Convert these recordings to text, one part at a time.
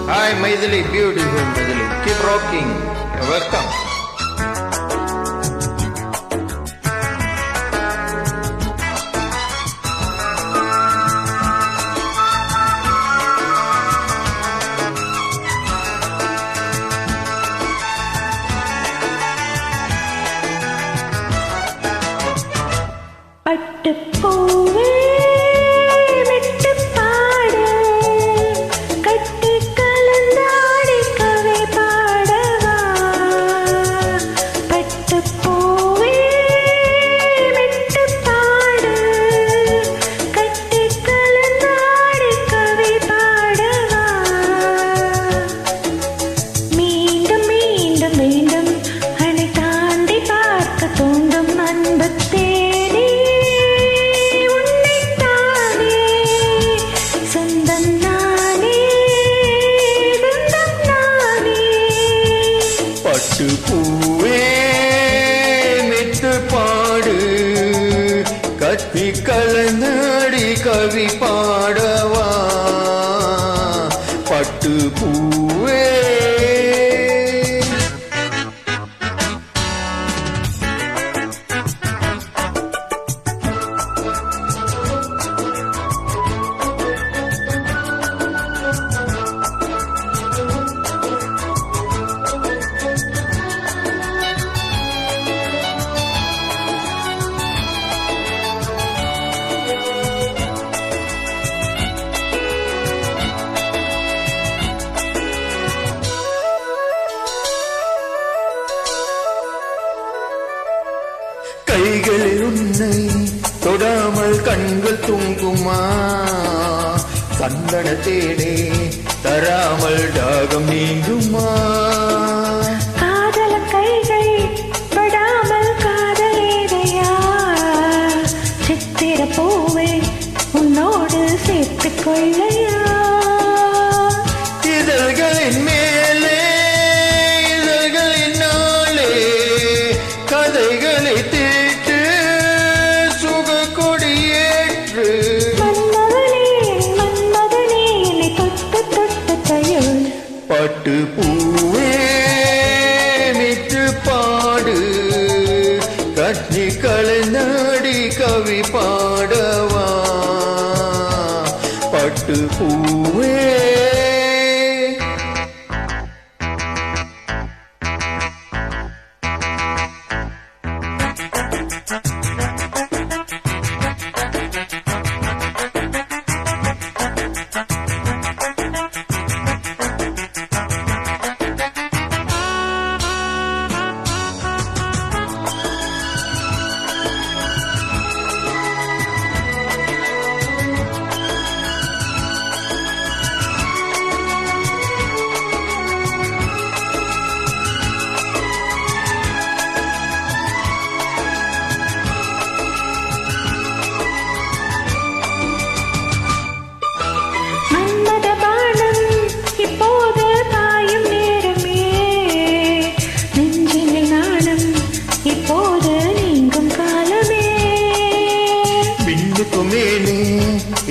Hi, Maithili, beautiful Maithili. Keep rocking. You're welcome. பட்டுப்பூவே Mittu பாடு கத்தி கலந்தாடி கவி பாடவா பட்டு பூவே கைகளில் உன்னை தொடாமல் கண்கள் தூங்குமா சந்தன தேடே தராமல் தாகம் நீங்குமா காதல கைகள் படாமல் காதலேதையா சித்திர பூவை உன்னோடு சேர்த்துக் கொள்ளையா இதழ்களின் மேலே இதழ்களினாலே கதைகளை பட்டு பூவே மிட்டு பாடு கட்சி கலந்தாடி கவி பாடவா பட்டு பூவே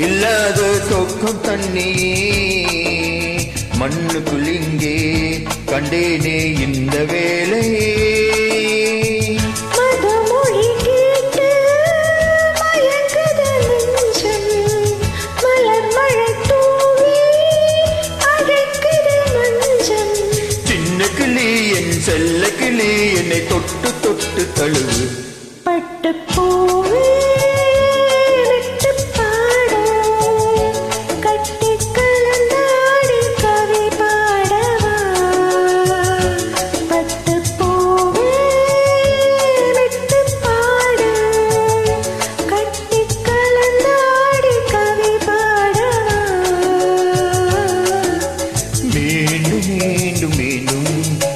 இல்லாத சொக்கம் தண்ணி மண்ணுக்குள் இங்கே கண்டேனே இந்த வேலை மதுமொழி கேட்டு மயங்குது நெஞ்சம் மலர் மழை தூவி அழைக்குது மஞ்சம் சின்ன கிளி என் செல்ல கிளி என்னை தொட்டு தொட்டு தழுவு பட்டு பூவே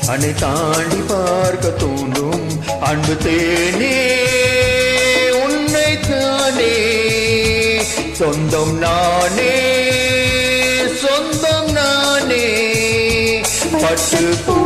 அனை தாண்டி பார்க்க தோன்றும் அன்பு தேனே உன்னை தானே சொந்தம் நானே சொந்தம் நானே பட்டு பூ